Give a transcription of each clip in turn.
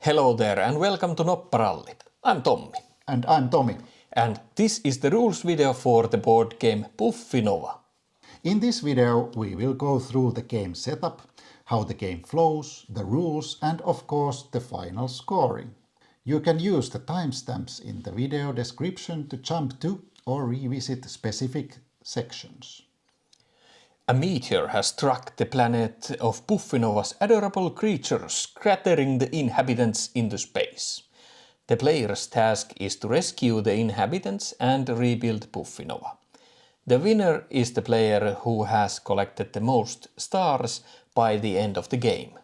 Hello there and welcome to Nopparalli. I'm Tommi. And I'm Tomi. And this is the rules video for the board game PuffiNova. In this video we will go through the game setup, how the game flows, the rules and of course the final scoring. You can use the timestamps in the video description to jump to or revisit specific sections. A meteor has struck the planet of PuffiNova's adorable creatures, scattering the inhabitants into space. The player's task is to rescue the inhabitants and rebuild PuffiNova. The winner is the player who has collected the most stars by the end of the game.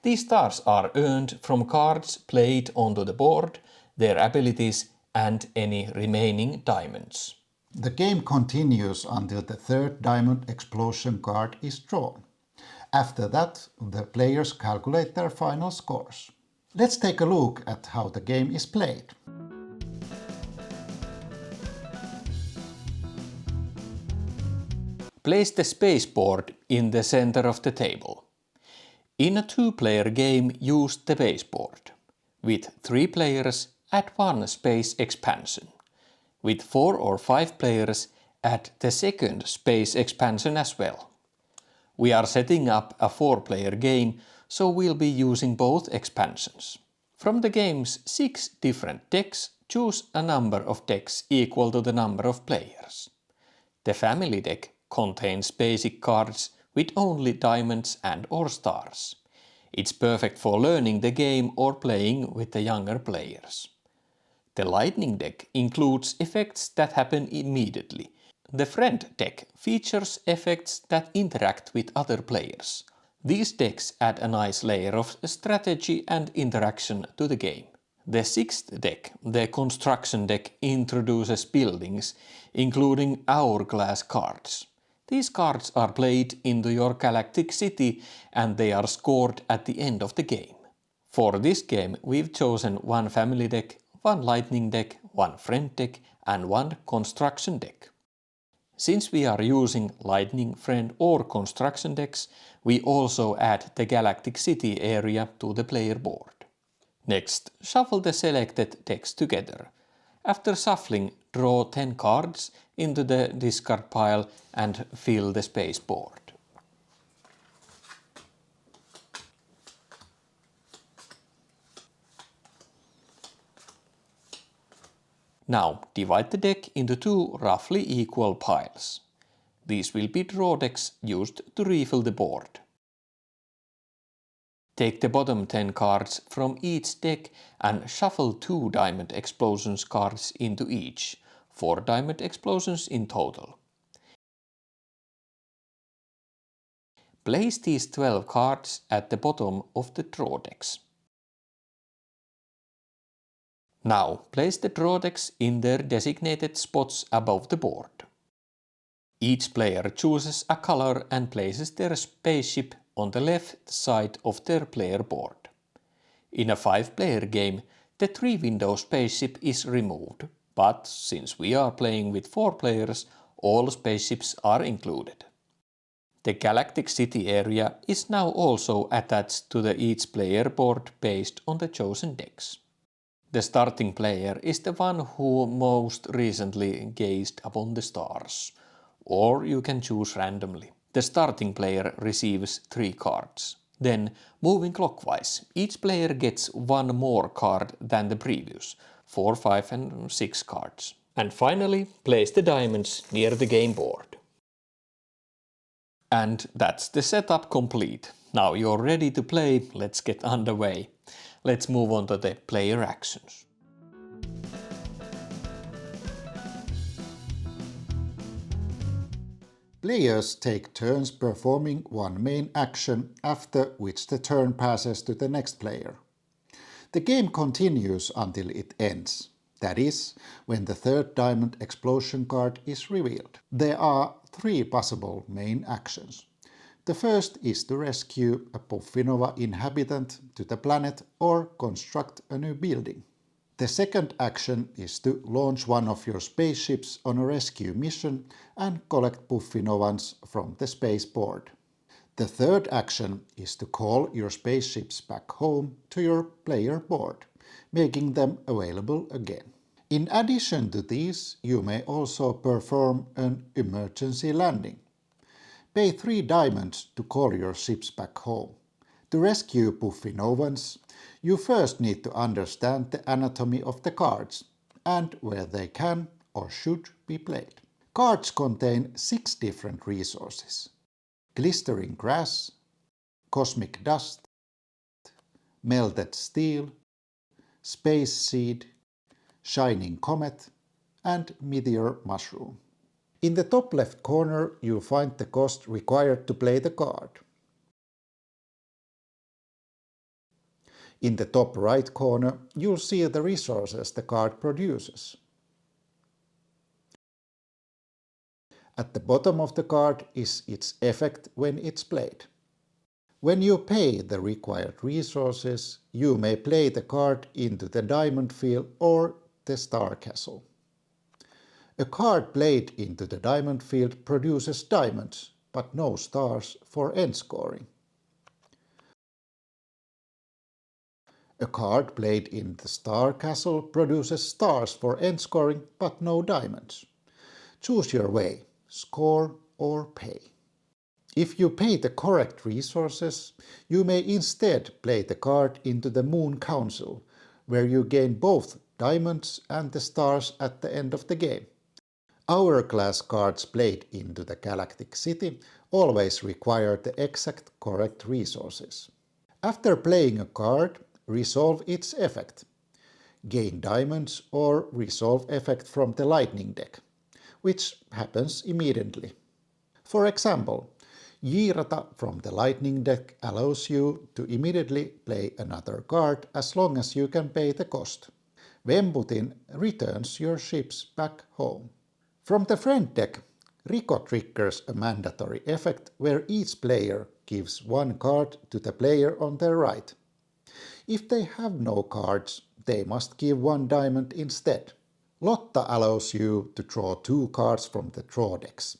These stars are earned from cards played onto the board, their abilities and any remaining diamonds. The game continues until the third diamond explosion card is drawn. After that, the players calculate their final scores. Let's take a look at how the game is played. Place the spaceboard in the center of the table. In a two-player game, use the baseboard. With 3 players, add 1 space expansion. With 4 or 5 players, add the second space expansion as well. We are setting up a 4-player game, so we'll be using both expansions. From the game's 6 different decks, choose a number of decks equal to the number of players. The family deck contains basic cards with only diamonds and or stars. It's perfect for learning the game or playing with the younger players. The lightning deck includes effects that happen immediately. The friend deck features effects that interact with other players. These decks add a nice layer of strategy and interaction to the game. The 6th deck, the construction deck, introduces buildings, including hourglass cards. These cards are played into your galactic city and they are scored at the end of the game. For this game we've chosen 1 family deck, 1 lightning deck, 1 friend deck and 1 construction deck. Since we are using lightning, friend or construction decks, we also add the galactic city area to the player board. Next, shuffle the selected decks together. After shuffling, draw 10 cards into the discard pile and fill the space board. Now divide the deck into 2 roughly equal piles. These will be draw decks used to refill the board. Take the bottom 10 cards from each deck and shuffle 2 diamond explosions cards into each, 4 diamond explosions in total. Place these 12 cards at the bottom of the draw decks. Now place the draw decks in their designated spots above the board. Each player chooses a color and places their spaceship on the left side of their player board. In a 5-player game, the 3-window spaceship is removed, but since we are playing with 4 players, all spaceships are included. The galactic city area is now also attached to the each player board based on the chosen decks. The starting player is the one who most recently gazed upon the stars, or you can choose randomly. The starting player receives 3 cards. Then, moving clockwise, each player gets 1 more card than the previous, 4, 5 and 6 cards. And finally, place the diamonds near the game board. And that's the setup complete. Now you're ready to play, let's get underway. Let's move on to the player actions. Players take turns performing 1 main action, after which the turn passes to the next player. The game continues until it ends. That is, when the third diamond explosion card is revealed. There are 3 possible main actions. The first is to rescue a PuffiNova inhabitant to the planet or construct a new building. The second action is to launch one of your spaceships on a rescue mission and collect PuffiNovans from the space board. The third action is to call your spaceships back home to your player board, making them available again. In addition to these, you may also perform an emergency landing. Pay 3 diamonds to call your ships back home. To rescue PuffiNovans, you first need to understand the anatomy of the cards and where they can or should be played. Cards contain 6 different resources: glistering grass, cosmic dust, melted steel, space seed, shining comet, and meteor mushroom. In the top left corner, you'll find the cost required to play the card. In the top right corner, you'll see the resources the card produces. At the bottom of the card is its effect when it's played. When you pay the required resources, you may play the card into the diamond field or the star castle. A card played into the diamond field produces diamonds, but no stars for end scoring. A card played in the star castle produces stars for end scoring, but no diamonds. Choose your way, score or pay. If you pay the correct resources, you may instead play the card into the Moon Council, where you gain both diamonds and the stars at the end of the game. Hourglass cards played into the Galactic City always require the exact correct resources. After playing a card, resolve its effect. Gain diamonds or resolve effect from the lightning deck, which happens immediately. For example, Jirata from the lightning deck allows you to immediately play another card as long as you can pay the cost. Vemputin returns your ships back home. From the friend deck, Rico triggers a mandatory effect where each player gives 1 card to the player on their right. If they have no cards, they must give 1 diamond instead. Lotta allows you to draw 2 cards from the draw decks,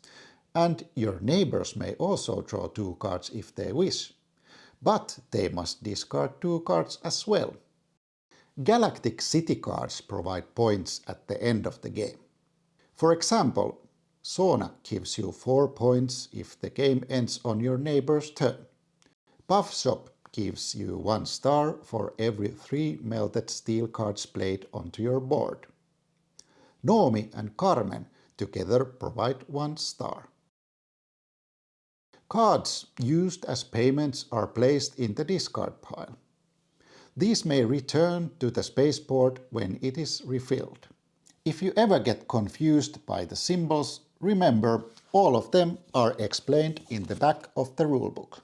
and your neighbors may also draw 2 cards if they wish, but they must discard 2 cards as well. Galactic City cards provide points at the end of the game. For example, Sona gives you 4 points if the game ends on your neighbor's turn. Puff Shop gives you 1 star for every 3 melted steel cards played onto your board. Nomi and Carmen together provide 1 star. Cards used as payments are placed in the discard pile. These may return to the spaceport when it is refilled. If you ever get confused by the symbols, remember all of them are explained in the back of the rulebook.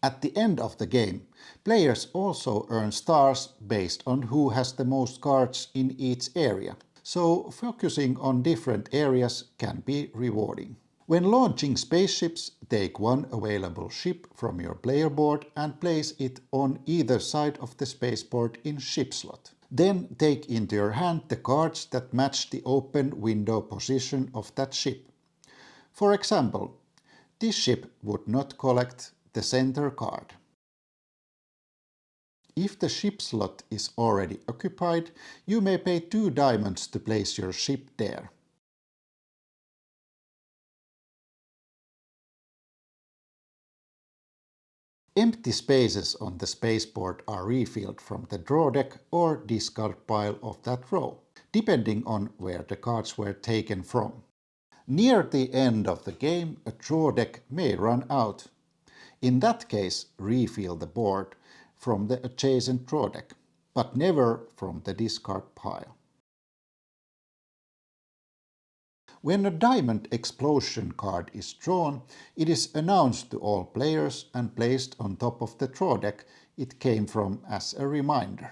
At the end of the game, players also earn stars based on who has the most cards in each area, so focusing on different areas can be rewarding. When launching spaceships, take 1 available ship from your player board and place it on either side of the spaceport in ship slot. Then take into your hand the cards that match the open window position of that ship. For example, this ship would not collect the center card. If the ship slot is already occupied, you may pay 2 diamonds to place your ship there. Empty spaces on the spaceport are refilled from the draw deck or discard pile of that row, depending on where the cards were taken from. Near the end of the game, a draw deck may run out. In that case, refill the board from the adjacent draw deck, but never from the discard pile. When a diamond explosion card is drawn, it is announced to all players and placed on top of the draw deck it came from as a reminder.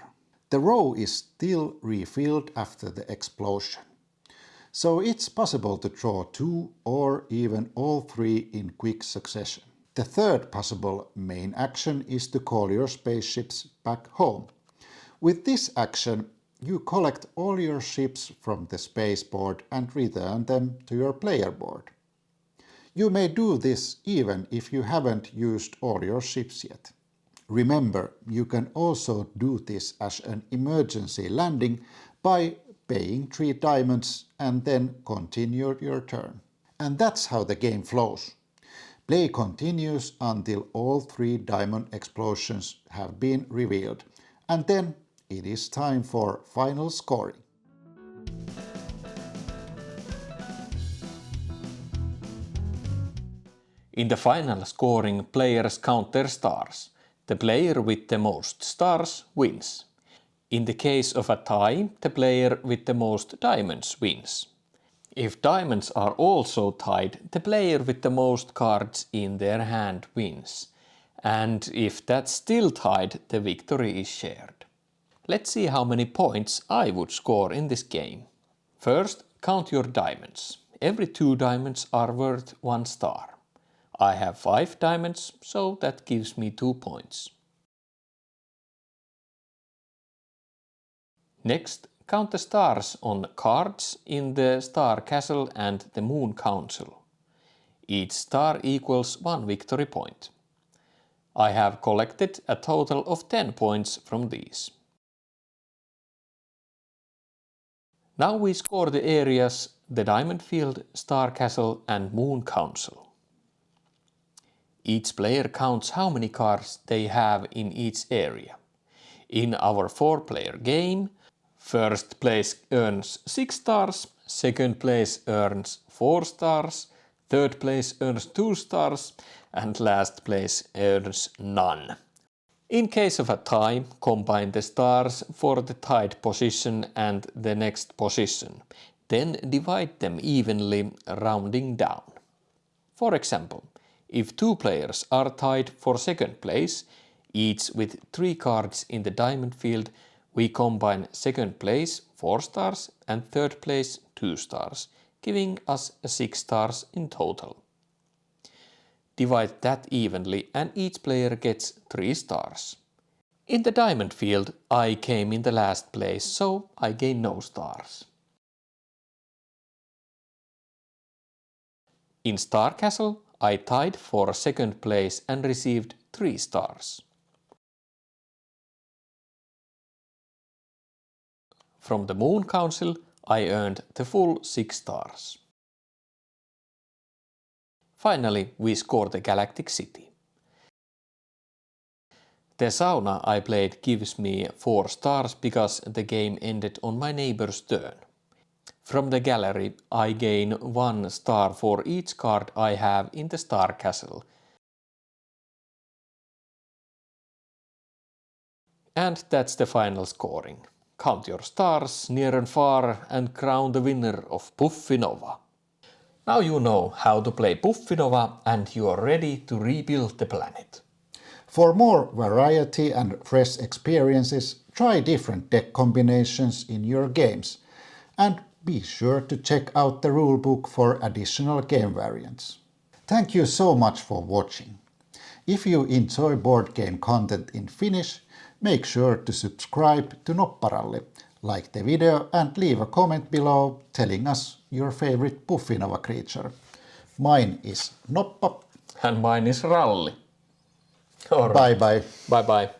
The row is still refilled after the explosion, so it's possible to draw 2 or even all 3 in quick succession. The third possible main action is to call your spaceships back home. With this action, you collect all your ships from the spaceport and return them to your player board. You may do this even if you haven't used all your ships yet. Remember, you can also do this as an emergency landing by paying 3 diamonds and then continue your turn. And that's how the game flows. Play continues until all 3 diamond explosions have been revealed, and then it is time for final scoring. In the final scoring, players count their stars. The player with the most stars wins. In the case of a tie, the player with the most diamonds wins. If diamonds are also tied, the player with the most cards in their hand wins. And if that's still tied, the victory is shared. Let's see how many points I would score in this game. First, count your diamonds. Every 2 diamonds are worth 1 star. I have 5 diamonds, so that gives me 2 points. Next, count the stars on cards in the Star Castle and the Moon Council. Each star equals 1 victory point. I have collected a total of 10 points from these. Now we score the areas the Diamond Field, Star Castle and Moon Council. Each player counts how many cards they have in each area. In our 4-player game, first place earns 6 stars, second place earns 4 stars, third place earns 2 stars, and last place earns none. In case of a tie, combine the stars for the tied position and the next position. Then divide them evenly, rounding down. For example, if 2 players are tied for second place, each with 3 cards in the diamond field, we combine second place 4 stars and third place 2 stars, giving us 6 stars in total. Divide that evenly and each player gets 3 stars. In the diamond field, I came in the last place, so I gain no stars. In Star Castle, I tied for second place and received 3 stars. From the Moon Council, I earned the full 6 stars. Finally, we scored the Galactic City. The sauna I played gives me 4 stars because the game ended on my neighbor's turn. From the gallery, I gain 1 star for each card I have in the Star Castle. And that's the final scoring. Count your stars near and far and crown the winner of PuffiNova. Now you know how to play PuffiNova and you are ready to rebuild the planet. For more variety and fresh experiences, try different deck combinations in your games. And be sure to check out the rulebook for additional game variants. Thank you so much for watching. If you enjoy board game content in Finnish, make sure to subscribe to Nopparalli, like the video and leave a comment below telling us your favorite PuffiNova creature. Mine is Noppa. And mine is Ralli. Bye bye. Bye bye.